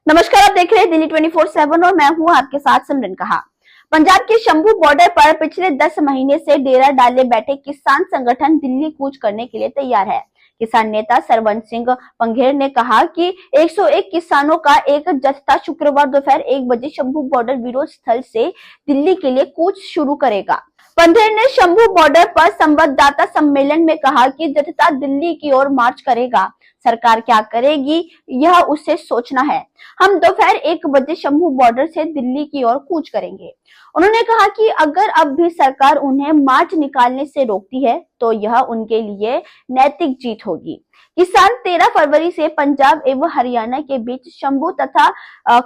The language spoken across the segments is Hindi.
नमस्कार, आप देख रहे हैं दिल्ली 24/7 और मैं हूं आपके साथ सिमरन कहा। पंजाब के शंभू बॉर्डर पर पिछले 10 महीने से डेरा डाले बैठे किसान संगठन दिल्ली कूच करने के लिए तैयार है। किसान नेता सरवंत सिंह पंघेर ने कहा कि 101 किसानों का एक जत्था शुक्रवार दोपहर 1 बजे शंभू बॉर्डर विरोध स्थल से दिल्ली के लिए कूच शुरू करेगा। पंघेर ने शंभू बॉर्डर पर संवाददाता सम्मेलन में कहा कि जत्था दिल्ली की ओर मार्च करेगा। सरकार क्या करेगी यह उसे सोचना है। हम दोपहर 1 बजे शंभू बॉर्डर से दिल्ली की ओर कूच करेंगे। उन्होंने कहा कि अगर अब भी सरकार उन्हें मार्च निकालने से रोकती है तो यह उनके लिए नैतिक जीत होगी। किसान 13 फरवरी से पंजाब एवं हरियाणा के बीच शंभू तथा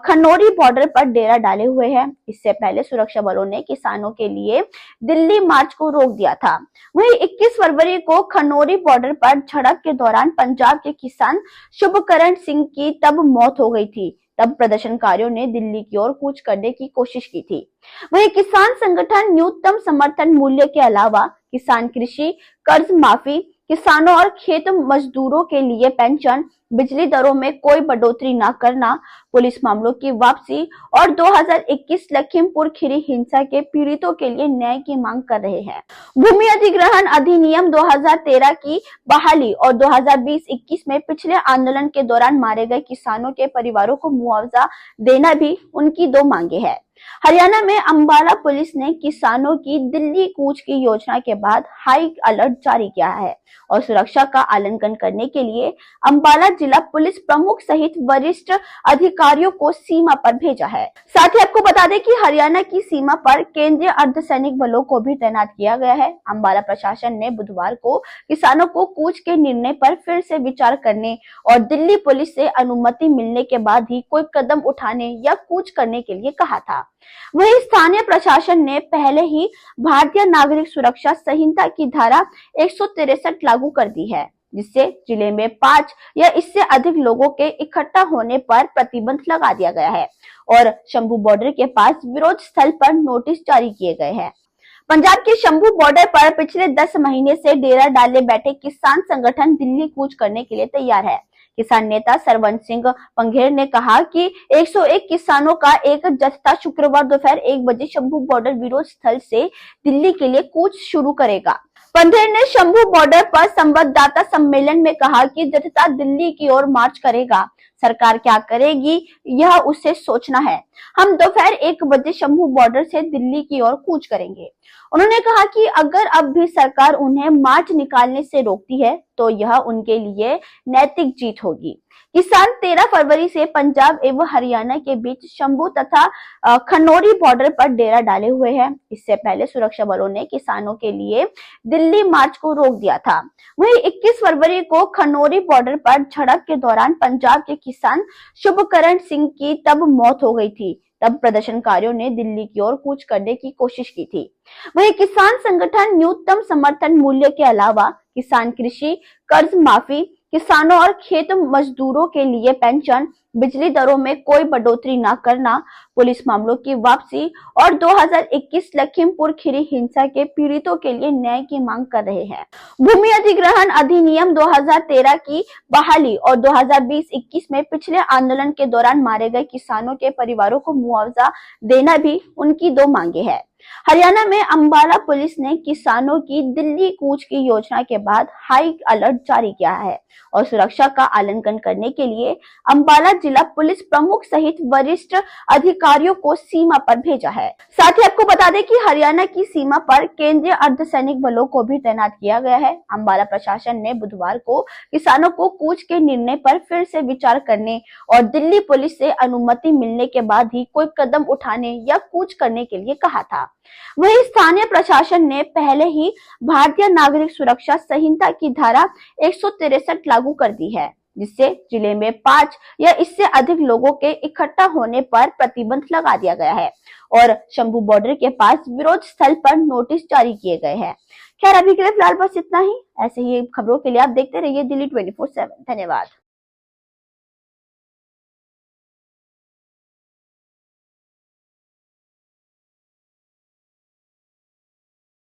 खनौरी बॉर्डर पर डेरा डाले हुए हैं। इससे पहले सुरक्षा बलों ने किसानों के लिए दिल्ली मार्च को रोक दिया था। वहीं 21 फरवरी को खनौरी बॉर्डर पर झड़प के दौरान पंजाब के किसान शुभकरण सिंह की तब मौत हो गई थी। तब प्रदर्शनकारियों ने दिल्ली की ओर कूच करने की कोशिश की थी। वहीं किसान संगठन न्यूनतम समर्थन मूल्य के अलावा किसान कृषि कर्ज माफी, किसानों और खेत मजदूरों के लिए पेंशन, बिजली दरों में कोई बढ़ोतरी न करना, पुलिस मामलों की वापसी और 2021 लखीमपुर खीरी हिंसा के पीड़ितों के लिए न्याय की मांग कर रहे हैं। भूमि अधिग्रहण अधिनियम 2013 की बहाली और 2020-21 में पिछले आंदोलन के दौरान मारे गए किसानों के परिवारों को मुआवजा देना भी उनकी दो मांगे हैं। हरियाणा में अंबाला पुलिस ने किसानों की दिल्ली कूच की योजना के बाद हाई अलर्ट जारी किया है और सुरक्षा का आकलन करने के लिए अंबाला जिला पुलिस प्रमुख सहित वरिष्ठ अधिकारियों को सीमा पर भेजा है। साथ ही आपको बता दें कि हरियाणा की सीमा पर केंद्रीय अर्धसैनिक बलों को भी तैनात किया गया है। अंबाला प्रशासन ने बुधवार को किसानों को कूच के निर्णय पर फिर से विचार करने और दिल्ली पुलिस से अनुमति मिलने के बाद ही कोई कदम उठाने या कूच करने के लिए कहा था। वहीं स्थानीय प्रशासन ने पहले ही भारतीय नागरिक सुरक्षा संहिता की धारा 163 लागू कर दी है, जिससे जिले में 5 या इससे अधिक लोगों के इकट्ठा होने पर प्रतिबंध लगा दिया गया है और शंभू बॉर्डर के पास विरोध स्थल पर नोटिस जारी किए गए हैं। पंजाब के शंभू बॉर्डर पर पिछले 10 महीने से डेरा डाले बैठे किसान संगठन दिल्ली कूच करने के लिए तैयार है। किसान नेता सरवंत सिंह पंघेर ने कहा कि 101 किसानों का एक जत्था शुक्रवार दोपहर 1 बजे शंभू बॉर्डर विरोध स्थल से दिल्ली के लिए कूच शुरू करेगा। पंघेर ने शंभू बॉर्डर पर संवाददाता सम्मेलन में कहा कि जत्था दिल्ली की ओर मार्च करेगा। सरकार क्या करेगी यह उसे सोचना है। हम दोपहर 1 बजे शंभू बॉर्डर से दिल्ली की ओर कूच करेंगे। उन्होंने कहा कि अगर अब भी सरकार उन्हें मार्च निकालने से रोकती है तो यह उनके लिए नैतिक जीत होगी। किसान 13 फरवरी से पंजाब एवं हरियाणा के बीच शंभू तथा खनौरी बॉर्डर पर डेरा डाले हुए हैं। इससे पहले सुरक्षा बलों ने किसानों के लिए दिल्ली मार्च को रोक दिया था। वहीं 21 फरवरी को खनौरी बॉर्डर पर झड़प के दौरान पंजाब के किसान शुभकरण सिंह की तब मौत हो गई थी। तब प्रदर्शनकारियों ने दिल्ली की ओर कूच करने की कोशिश की थी। वहीं किसान संगठन न्यूनतम समर्थन मूल्य के अलावा किसान कृषि कर्ज माफी, किसानों और खेत मजदूरों के लिए पेंशन, बिजली दरों में कोई बढ़ोतरी न करना, पुलिस मामलों की वापसी और 2021 लखीमपुर खीरी हिंसा के पीड़ितों के लिए न्याय की मांग कर रहे हैं। भूमि अधिग्रहण अधिनियम 2013 की बहाली और 2020-21 में पिछले आंदोलन के दौरान मारे गए किसानों के परिवारों को मुआवजा देना भी उनकी दो मांगे हैं। हरियाणा में अंबाला पुलिस ने किसानों की दिल्ली कूच की योजना के बाद हाई अलर्ट जारी किया है और सुरक्षा का आकलन करने के लिए अंबाला जिला पुलिस प्रमुख सहित वरिष्ठ अधिकारियों को सीमा पर भेजा है। साथ ही आपको बता दें कि हरियाणा की सीमा पर केंद्रीय अर्धसैनिक बलों को भी तैनात किया गया है। अंबाला प्रशासन ने बुधवार को किसानों को कूच के निर्णय पर फिर से विचार करने और दिल्ली पुलिस से अनुमति मिलने के बाद ही कोई कदम उठाने या कूच करने के लिए कहा था। वहीं स्थानीय प्रशासन ने पहले ही भारतीय नागरिक सुरक्षा संहिता की धारा 163 लागू कर दी है, जिससे जिले में 5 या इससे अधिक लोगों के इकट्ठा होने पर प्रतिबंध लगा दिया गया है और शंभू बॉर्डर के पास विरोध स्थल पर नोटिस जारी किए गए हैं। खैर, अभी के लिए फिलहाल बस इतना ही। ऐसे ही खबरों के लिए आप देखते रहिए दिल्ली 24/7। धन्यवाद।